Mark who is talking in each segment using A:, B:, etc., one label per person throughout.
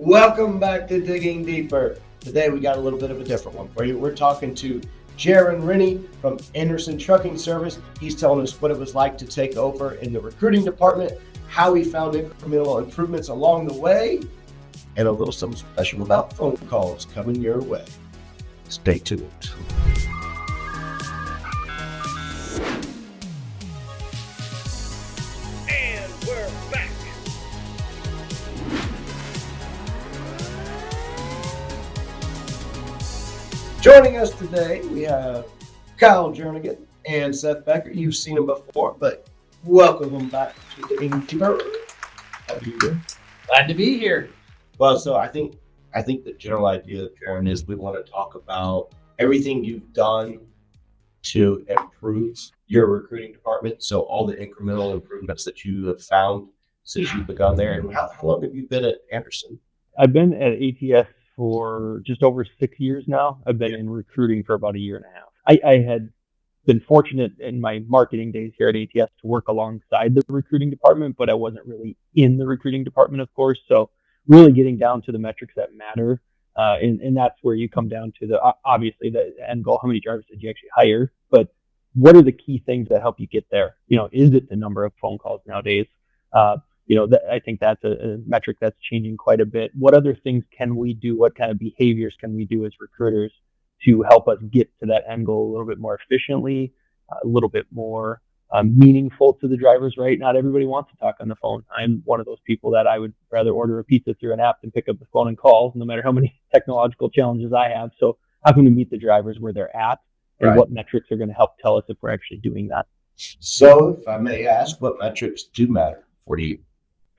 A: Welcome back to Digging Deeper. Today we got a little bit of a different one for you. We're talking to Jeron Rennie from Anderson Trucking Service. He's telling us what it was like to take over in the recruiting department, how he found incremental improvements along the way, and a little something special about phone calls coming your way. Stay tuned.
B: And we're back.
A: Joining us today, we have Kyle Jernigan and Seth Becker. You've seen them before, but welcome them back to Digging Deeper. How are you doing?
C: Glad to be here.
A: Well, so I think the general idea, Jeron, is we want to talk about everything you've done to improve your recruiting department. So all the incremental improvements that you have found since you've begun there. And how long have you been at Anderson?
D: I've been at ATS for just over 6 years now. I've been in recruiting for about a year and a half. I had been fortunate in my marketing days here at ATS to work alongside the recruiting department, but I wasn't really in the recruiting department, of course. So really getting down to the metrics that matter. And that's where you come down to obviously the end goal. How many drivers did you actually hire? But what are the key things that help you get there? Is it the number of phone calls nowadays? I think that's a metric that's changing quite a bit. What other things can we do? What kind of behaviors can we do as recruiters to help us get to that end goal a little bit more efficiently, a little bit more meaningful to the drivers, right? Not everybody wants to talk on the phone. I'm one of those people that I would rather order a pizza through an app than pick up the phone and call, no matter how many technological challenges I have. So how can we meet the drivers where they're at, and what metrics are going to help tell us if we're actually doing that?
A: So if I may ask, what metrics do matter for you?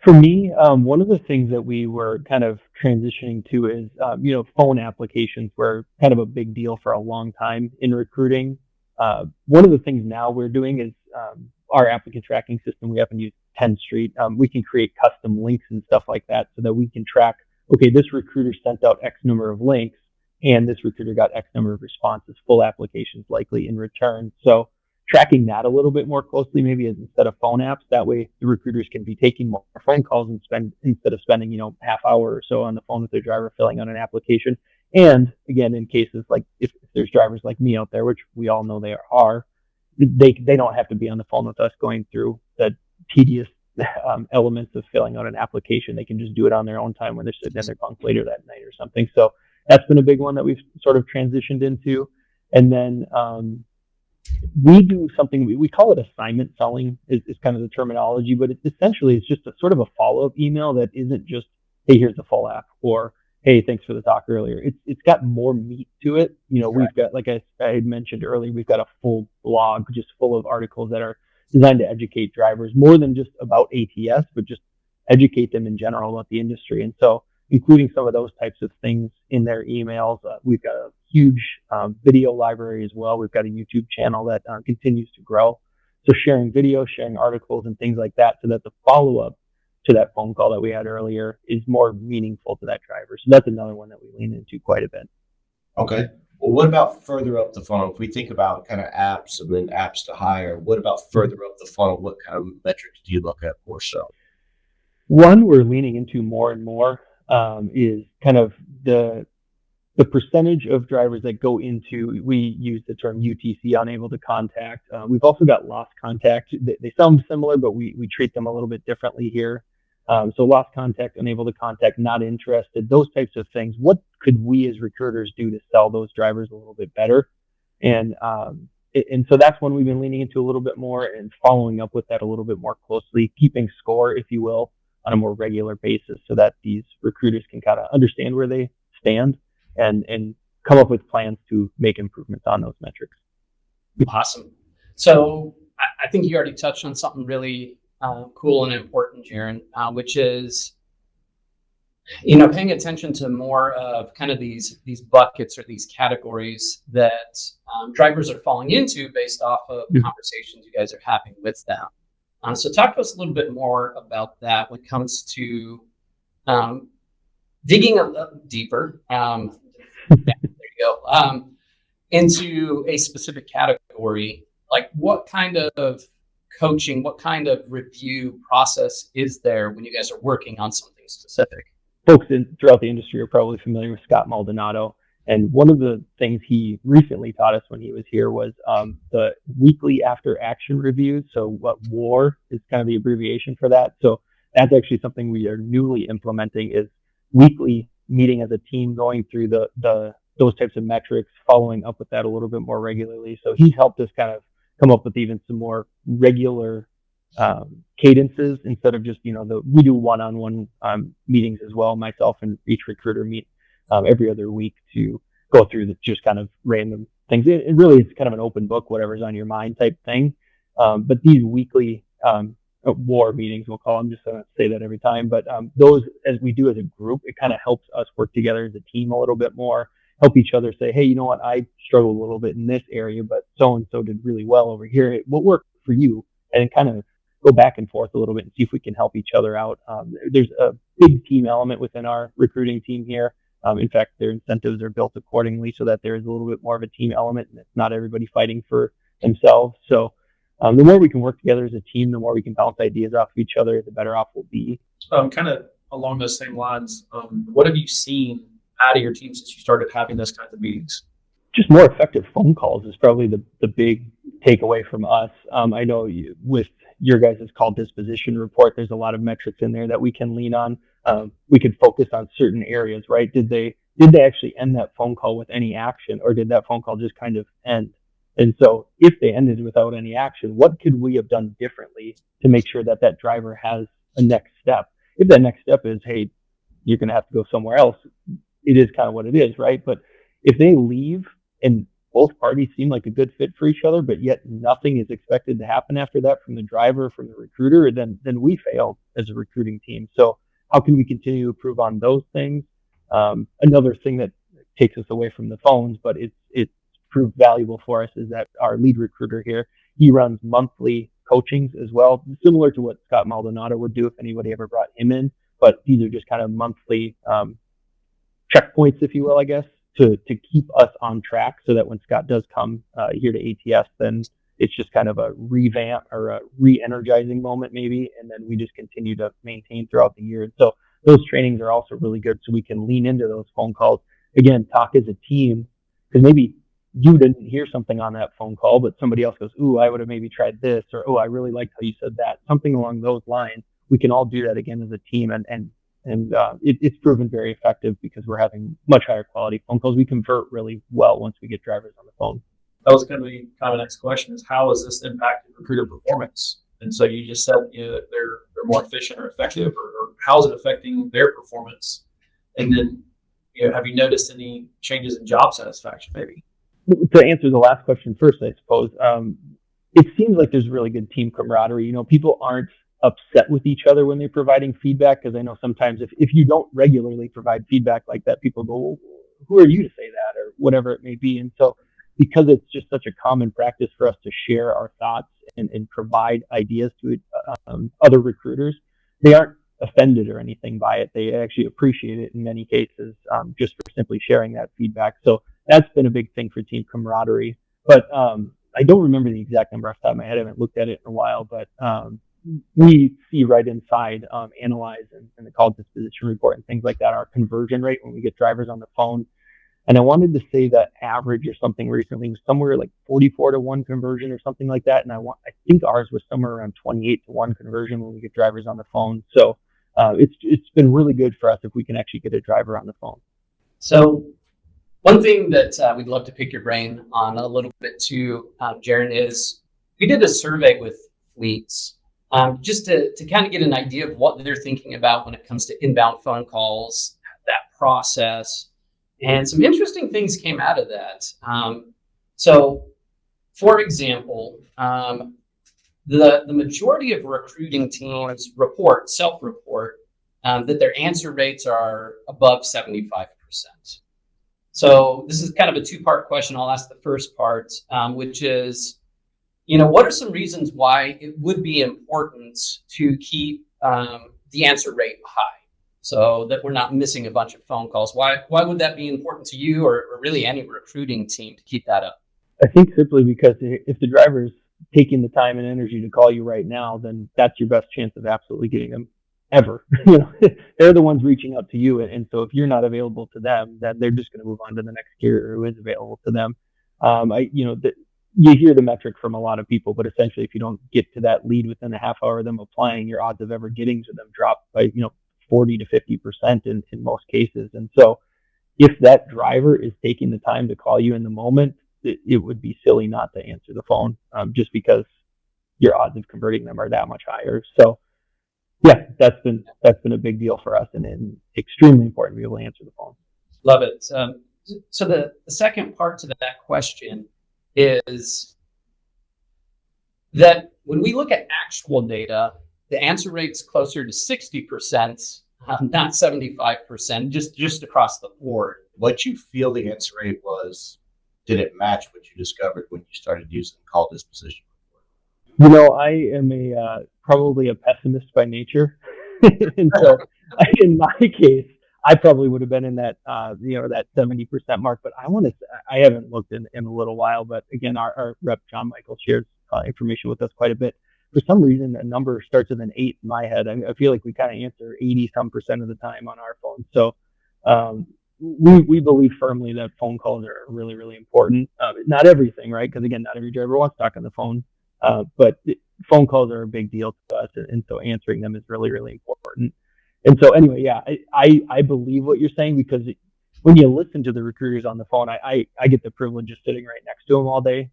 D: For me, one of the things that we were kind of transitioning to is, phone applications were kind of a big deal for a long time in recruiting. One of the things now we're doing is our applicant tracking system. We happen to use 10th Street. We can create custom links and stuff like that so that we can track, okay, this recruiter sent out X number of links and this recruiter got X number of responses, full applications likely in return. So tracking that a little bit more closely, maybe instead of phone apps, that way the recruiters can be taking more phone calls and instead of spending, half hour or so on the phone with their driver filling out an application. And again, in cases like if there's drivers like me out there, which we all know they are, they don't have to be on the phone with us going through the tedious elements of filling out an application. They can just do it on their own time when they're sitting in their bunk later that night or something. So that's been a big one that we've sort of transitioned into. And then we do something, we call it assignment selling is kind of the terminology, but it's just a sort of a follow-up email that isn't just, hey, here's the full app, or hey, thanks for the talk earlier. It's got more meat to it. We've got, like I had mentioned earlier, we've got a full blog just full of articles that are designed to educate drivers more than just about ATS, but just educate them in general about the industry. And so including some of those types of things in their emails. We've got a huge video library as well. We've got a YouTube channel that continues to grow. So sharing videos, sharing articles and things like that so that the follow-up to that phone call that we had earlier is more meaningful to that driver. So that's another one that we lean into quite a bit.
A: Okay. Well, what about further up the funnel? If we think about kind of apps and then apps to hire, what about further up the funnel? What kind of metrics do you look at more so?
D: One we're leaning into more and more is kind of the percentage of drivers that go into, we use the term UTC, unable to contact. We've also got lost contact. They sound similar, but we treat them a little bit differently here. So lost contact, unable to contact, not interested, those types of things. What could we as recruiters do to sell those drivers a little bit better? And so that's one we've been leaning into a little bit more and following up with that a little bit more closely, keeping score, if you will, on a more regular basis so that these recruiters can kind of understand where they stand and come up with plans to make improvements on those metrics.
C: Awesome. So I think you already touched on something really cool and important, Jeron, which is, paying attention to more of kind of these buckets or these categories that drivers are falling into based off of conversations you guys are having with them. So talk to us a little bit more about that when it comes to digging a deeper. There you go. Into a specific category, like what kind of coaching, what kind of review process is there when you guys are working on something specific?
D: folks throughout the industry are probably familiar with Scott Maldonado. And one of the things he recently taught us when he was here was the weekly after action reviews. So what WAR is kind of the abbreviation for that. So that's actually something we are newly implementing, is weekly meeting as a team, going through those types of metrics, following up with that a little bit more regularly. So he's helped us kind of come up with even some more regular cadences instead of just, we do one-on-one meetings as well. Myself and each recruiter meet every other week to go through just kind of random things. It really is kind of an open book, whatever's on your mind type thing. But these weekly war meetings, we'll call them, just so I don't say that every time. But those, as we do as a group, it kind of helps us work together as a team a little bit more, help each other say, hey, you know what, I struggled a little bit in this area, but so-and-so did really well over here. What worked for you? And kind of go back and forth a little bit and see if we can help each other out. There's a big team element within our recruiting team here. In fact, their incentives are built accordingly so that there is a little bit more of a team element and it's not everybody fighting for themselves. So the more we can work together as a team, the more we can bounce ideas off of each other, the better off we'll be.
E: Kind of along those same lines, what have you seen out of your team since you started having those kinds of meetings?
D: Just more effective phone calls is probably the big takeaway from us. I know with your guys' Call Disposition Report, there's a lot of metrics in there that we can lean on. We could focus on certain areas, right? Did they actually end that phone call with any action, or did that phone call just kind of end? And so if they ended without any action, what could we have done differently to make sure that that driver has a next step? If that next step is, hey, you're going to have to go somewhere else, it is kind of what it is, right? But if they leave and both parties seem like a good fit for each other, but yet nothing is expected to happen after that from the driver, from the recruiter, then we failed as a recruiting team. So how can we continue to improve on those things? Another thing that takes us away from the phones, but it's proved valuable for us, is that our lead recruiter here, he runs monthly coachings as well, similar to what Scott Maldonado would do if anybody ever brought him in. But these are just kind of monthly checkpoints, if you will, I guess, to keep us on track so that when Scott does come here to ATS, then it's just kind of a revamp or a re-energizing moment maybe, and then we just continue to maintain throughout the year. And so those trainings are also really good, so we can lean into those phone calls. Again, talk as a team, because maybe you didn't hear something on that phone call, but somebody else goes, ooh, I would have maybe tried this, or, oh, I really liked how you said that. Something along those lines. We can all do that again as a team, and it's proven very effective because we're having much higher quality phone calls. We convert really well once we get drivers on the phone.
E: That was going to be kind of the next question, is how has this impacted recruiter performance? And so you just said they're more efficient or effective, or how is it affecting their performance? And then have you noticed any changes in job satisfaction maybe?
D: To answer the last question first, I suppose, it seems like there's really good team camaraderie. People aren't upset with each other when they're providing feedback, because I know sometimes if you don't regularly provide feedback like that, people go, well, who are you to say that, or whatever it may be. And so because it's just such a common practice for us to share our thoughts and provide ideas to other recruiters, they aren't offended or anything by it. They actually appreciate it in many cases, just for simply sharing that feedback. So that's been a big thing for team camaraderie. But I don't remember the exact number off the top of my head. I haven't looked at it in a while, but we see right inside Analyze and the Call Disposition Report and things like that, our conversion rate when we get drivers on the phone. And I wanted to say that average or something recently was somewhere like 44-1 conversion or something like that. And I think ours was somewhere around 28-1 conversion when we get drivers on the phone. So it's been really good for us if we can actually get a driver on the phone.
C: So one thing that we'd love to pick your brain on a little bit too, Jeron, is we did a survey with fleets just to kind of get an idea of what they're thinking about when it comes to inbound phone calls, that process. And some interesting things came out of that. So, for example, the majority of recruiting teams self-report that their answer rates are above 75%. So this is kind of a two-part question. I'll ask the first part, which is, what are some reasons why it would be important to keep the answer rate high, so that we're not missing a bunch of phone calls? Why would that be important to you, or really any recruiting team, to keep that up?
D: I think simply because if the driver's taking the time and energy to call you right now, then that's your best chance of absolutely getting them ever. You know, they're the ones reaching out to you, and so if you're not available to them, then they're just going to move on to the next carrier who is available to them. You hear the metric from a lot of people, but essentially, if you don't get to that lead within a half hour of them applying, your odds of ever getting to them drop by 40 to 50% in most cases. And so, if that driver is taking the time to call you in the moment, it would be silly not to answer the phone, just because your odds of converting them are that much higher. So, yeah, that's been a big deal for us, and extremely important to be able to answer the phone.
C: Love it. So the second part to that question is that when we look at actual data, the answer rate's closer to 60%, not 75%, just across the board.
A: What you feel the answer rate was, did it match what you discovered when you started using Call Disposition Report?
D: I am probably a pessimist by nature. And so in my case, I probably would have been in that, that 70% mark, but I haven't looked in a little while, but again, our rep, John Michael, shares information with us quite a bit. For some reason, a number starts with an 8 in my head. I feel like we kind of answer 80% of the time on our phone. So, we believe firmly that phone calls are really, really important. Not everything, right? Because again, not every driver wants to talk on the phone, but phone calls are a big deal to us. And so answering them is really, really important. And so anyway, yeah, I believe what you're saying, because when you listen to the recruiters on the phone, I get the privilege of sitting right next to them all day.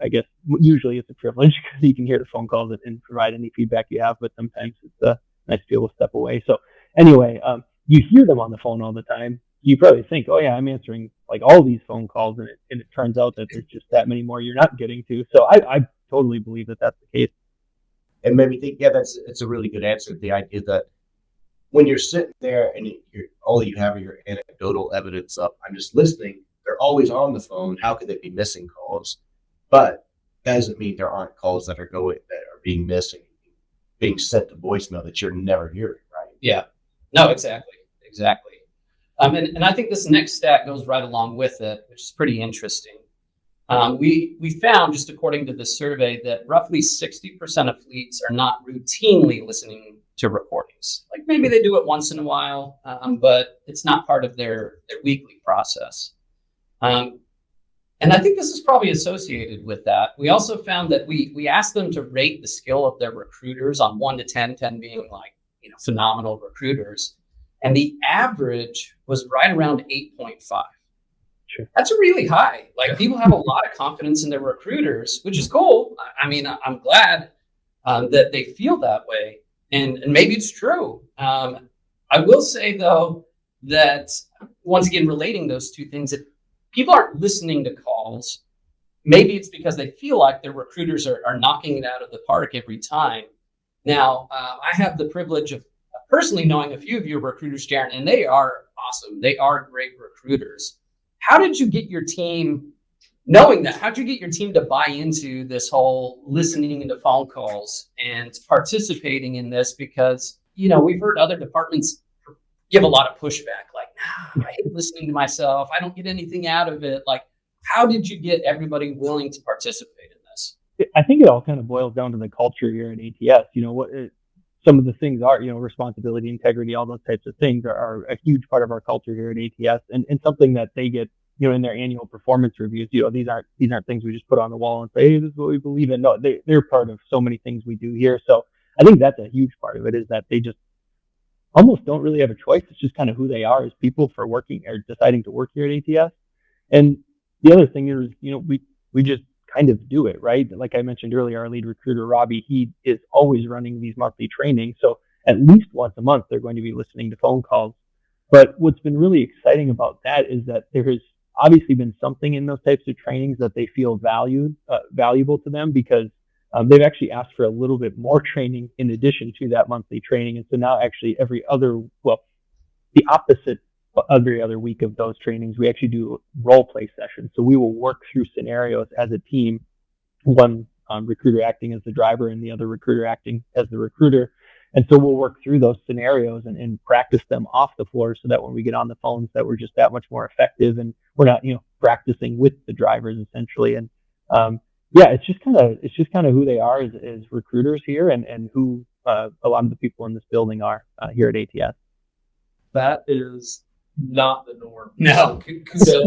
D: I guess usually it's a privilege because you can hear the phone calls and provide any feedback you have, but sometimes it's nice to be able to step away. So anyway, you hear them on the phone all the time. You probably think, oh yeah, I'm answering like all these phone calls, and it turns out that there's just that many more you're not getting to. So I totally believe that that's the case.
A: And made me think, yeah, it's a really good answer. The idea that when you're sitting there and all you have are your anecdotal evidence of, I'm just listening, they're always on the phone. How could they be missing calls? But that doesn't mean there aren't calls that are being missed and being sent to voicemail that you're never hearing, right?
C: Yeah. No, exactly. And I think this next stat goes right along with it, which is pretty interesting. We found, just according to the survey, that roughly 60% of fleets are not routinely listening to recordings. Like maybe they do it once in a while, but it's not part of their weekly process. And I think this is probably associated with that. We also found that we asked them to rate the skill of their recruiters on 1 to 10, 10 being like, phenomenal recruiters. And the average was right around 8.5.
D: Sure.
C: That's really high. Like people have a lot of confidence in their recruiters, which is cool. I mean, I'm glad that they feel that way. And maybe it's true. I will say, though, that once again, relating those two things, if people aren't listening to calls, maybe it's because they feel like their recruiters are knocking it out of the park every time. Now, I have the privilege of personally knowing a few of your recruiters, Jeron, and they are awesome. They are great recruiters. How did you get your team, knowing that, how did you get your team to buy into this whole listening into phone calls and participating in this? Because, we've heard other departments give a lot of pushback, like, I hate listening to myself. I don't get anything out of it. Like, how did you get everybody willing to participate in this?
D: I think it all kind of boils down to the culture here at ATS. Some of the things are, responsibility, integrity, all those types of things are a huge part of our culture here at ATS, and something that they get, in their annual performance reviews. These aren't things we just put on the wall and say, hey, this is what we believe in. No, they're part of so many things we do here. So I think that's a huge part of it, is that they just almost don't really have a choice. It's just kind of who they are as people for working or deciding to work here at ATS. And the other thing is, we just kind of do it, right? Like I mentioned earlier, our lead recruiter, Robbie, he is always running these monthly trainings. So at least once a month, they're going to be listening to phone calls. But what's been really exciting about that is that there has obviously been something in those types of trainings that they feel valuable to them, because they've actually asked for a little bit more training in addition to that monthly training. And so now actually the opposite every other week of those trainings, we actually do role play sessions. So we will work through scenarios as a team, one recruiter acting as the driver and the other recruiter acting as the recruiter. And so we'll work through those scenarios and practice them off the floor, so that when we get on the phones, that we're just that much more effective, and we're not, practicing with the drivers essentially. And it's just kind of who they are as recruiters here, and who a lot of the people in this building are here at ATS.
E: That is not the norm.
C: No.
E: So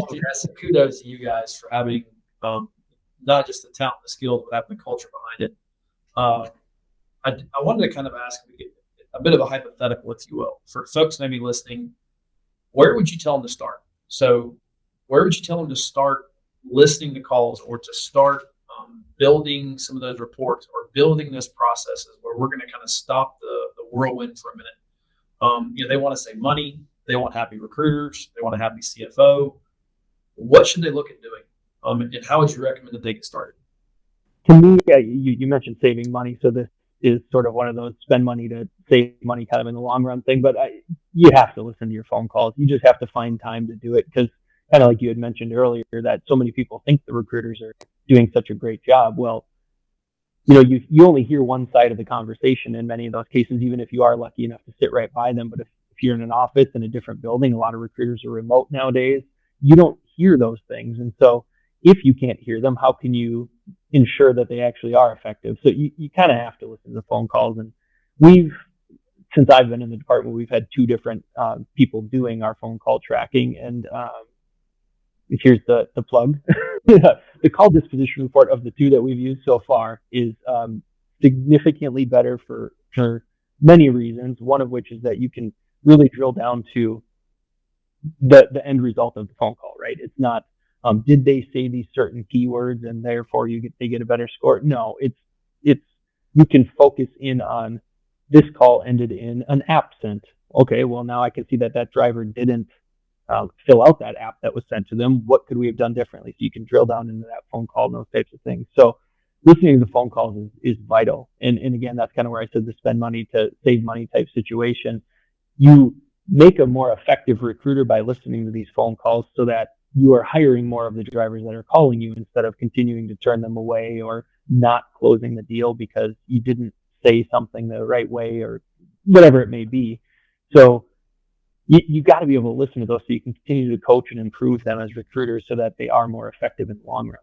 E: kudos to you guys for having not just the talent, the skills, but having the culture behind it. I wanted to kind of ask a bit of a hypothetical, if you will, for folks maybe listening. Where would you tell them to start? So, where would you tell them to start listening to calls, or to start building some of those reports, or building those processes where we're going to kind of stop the whirlwind for a minute? They want to save money. They want happy recruiters. They want a happy CFO. What should they look at doing? And how would you recommend that they get started?
D: To me, you mentioned saving money, so this is sort of one of those spend money to save money kind of in the long run thing. But you have to listen to your phone calls. You just have to find time to do it, because kind of like you had mentioned earlier, that so many people think the recruiters are doing such a great job. Well, you only hear one side of the conversation in many of those cases, even if you are lucky enough to sit right by them. But if you're in an office in a different building, a lot of recruiters are remote nowadays, you don't hear those things. And so if you can't hear them, how can you ensure that they actually are effective? So you kind of have to listen to the phone calls. And since I've been in the department, we've had two different people doing our phone call tracking. And here's the plug. The call disposition report of the two that we've used so far is significantly better for many reasons, one of which is that you can really drill down to the end result of the phone call, right? It's not, did they say these certain keywords and therefore they get a better score? No, it's you can focus in on, this call ended in an absent. Okay, well, now I can see that driver didn't fill out that app that was sent to them. What could we have done differently? So you can drill down into that phone call and those types of things. So listening to the phone calls is vital. And again, that's kind of where I said the spend money to save money type situation. You make a more effective recruiter by listening to these phone calls, so that you are hiring more of the drivers that are calling you, instead of continuing to turn them away or not closing the deal because you didn't say something the right way or whatever it may be. So you got to be able to listen to those, so you can continue to coach and improve them as recruiters, so that they are more effective in the long run.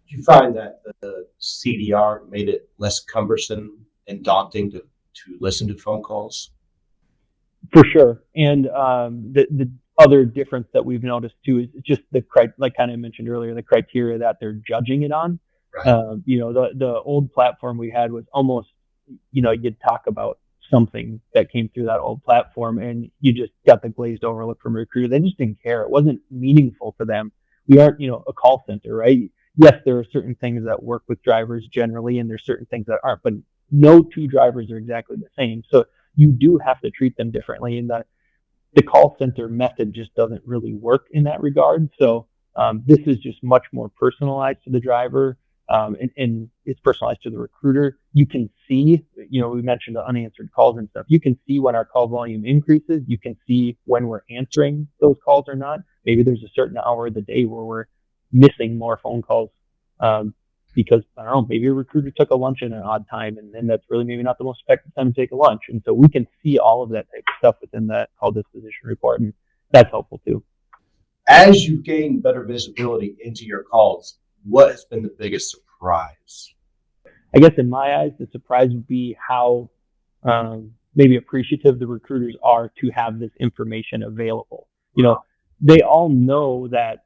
A: Do you find that the CDR made it less cumbersome and daunting to listen to phone calls?
D: For sure. And the other difference that we've noticed too is just like kind of mentioned earlier, the criteria that they're judging it on.
A: Right.
D: The old platform we had was almost, you'd talk about something that came through that old platform and you just got the glazed over look from a recruiter. They just didn't care. It wasn't meaningful to them. We aren't, a call center, right? Yes, there are certain things that work with drivers generally, and there's certain things that aren't, but no two drivers are exactly the same. So you do have to treat them differently, and the call center method just doesn't really work in that regard. So this is just much more personalized to the driver, and it's personalized to the recruiter. You can see, we mentioned the unanswered calls and stuff. You can see when our call volume increases. You can see when we're answering those calls or not. Maybe there's a certain hour of the day where we're missing more phone calls because, I don't know, maybe a recruiter took a lunch at an odd time, and then that's really maybe not the most effective time to take a lunch. And so we can see all of that type of stuff within that call disposition report, and that's helpful too.
A: As you gain better visibility into your calls, what has been the biggest surprise?
D: I guess in my eyes, the surprise would be how maybe appreciative the recruiters are to have this information available. They all know that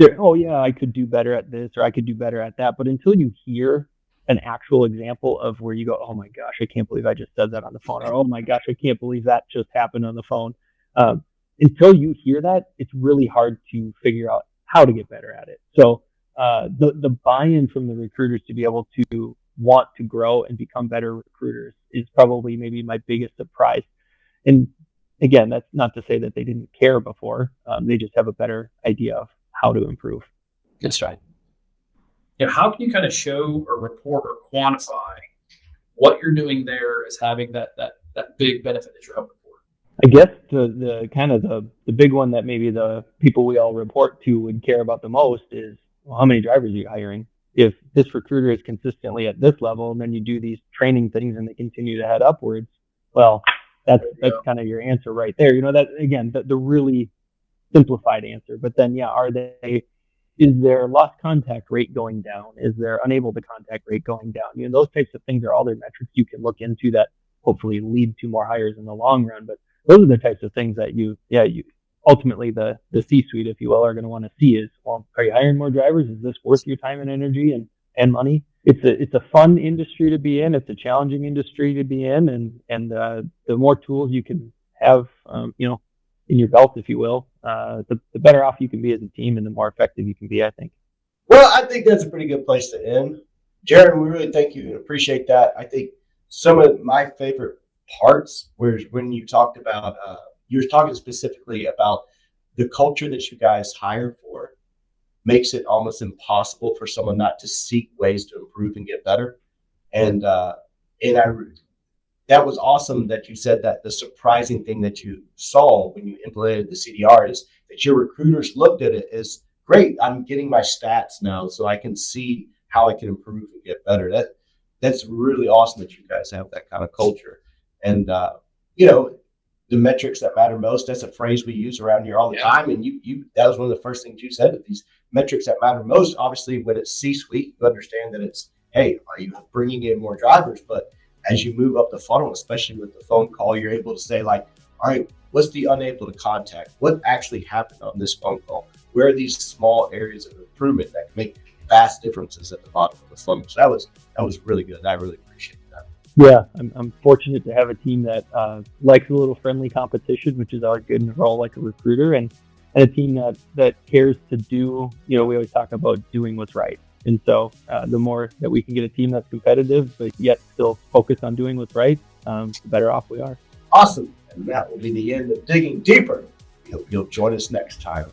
D: I could do better at this, or I could do better at that. But until you hear an actual example of where you go, oh my gosh, I can't believe I just said that on the phone, or oh my gosh, I can't believe that just happened on the phone. Until you hear that, it's really hard to figure out how to get better at it. So the buy-in from the recruiters to be able to want to grow and become better recruiters is probably maybe my biggest surprise. And again, that's not to say that they didn't care before. They just have a better idea of how to improve.
C: That's right.
E: How can you kind of show or report or quantify what you're doing there as having that big benefit that you're hoping for?
D: I guess the kind of the big one that maybe the people we all report to would care about the most is, well, how many drivers are you hiring? If this recruiter is consistently at this level, and then you do these training things and they continue to head upwards, well, that's kind of your answer right there. That again, the really simplified answer. But then, is their lost contact rate going down? Is their unable to contact rate going down? Those types of things are all their metrics you can look into that hopefully lead to more hires in the long run. But those are the types of things that you ultimately the C-suite, if you will, are going to want to see is, well, are you hiring more drivers? Is this worth your time and energy and money? It's a fun industry to be in. It's a challenging industry to be in, and the more tools you can have, in your belt, if you will, the better off you can be as a team, and the more effective you can be, I think.
A: Well, I think that's a pretty good place to end. Jeron, we really thank you and appreciate that. I think some of my favorite parts were when you talked about, you were talking specifically about the culture that you guys hire for makes it almost impossible for someone not to seek ways to improve and get better. And that was awesome that you said that the surprising thing that you saw when you implemented the CDR is that your recruiters looked at it as, great, I'm getting my stats now so I can see how I can improve and get better. That's really awesome that you guys have that kind of culture. And, the metrics that matter most, that's a phrase we use around here all the time. And that was one of the first things you said, that these metrics that matter most, obviously when it's C-suite, you understand that it's, hey, are you bringing in more drivers? But as you move up the funnel, especially with the phone call, you're able to say like, all right, what's the unable to contact? What actually happened on this phone call? Where are these small areas of improvement that can make vast differences at the bottom of the funnel? So that was really good. I really appreciate that.
D: Yeah, I'm fortunate to have a team that likes a little friendly competition, which is our good role like a recruiter, and a team that cares to do, we always talk about doing what's right. And so the more that we can get a team that's competitive, but yet still focused on doing what's right, the better off we are.
A: Awesome. And that will be the end of Digging Deeper. We hope you'll join us next time.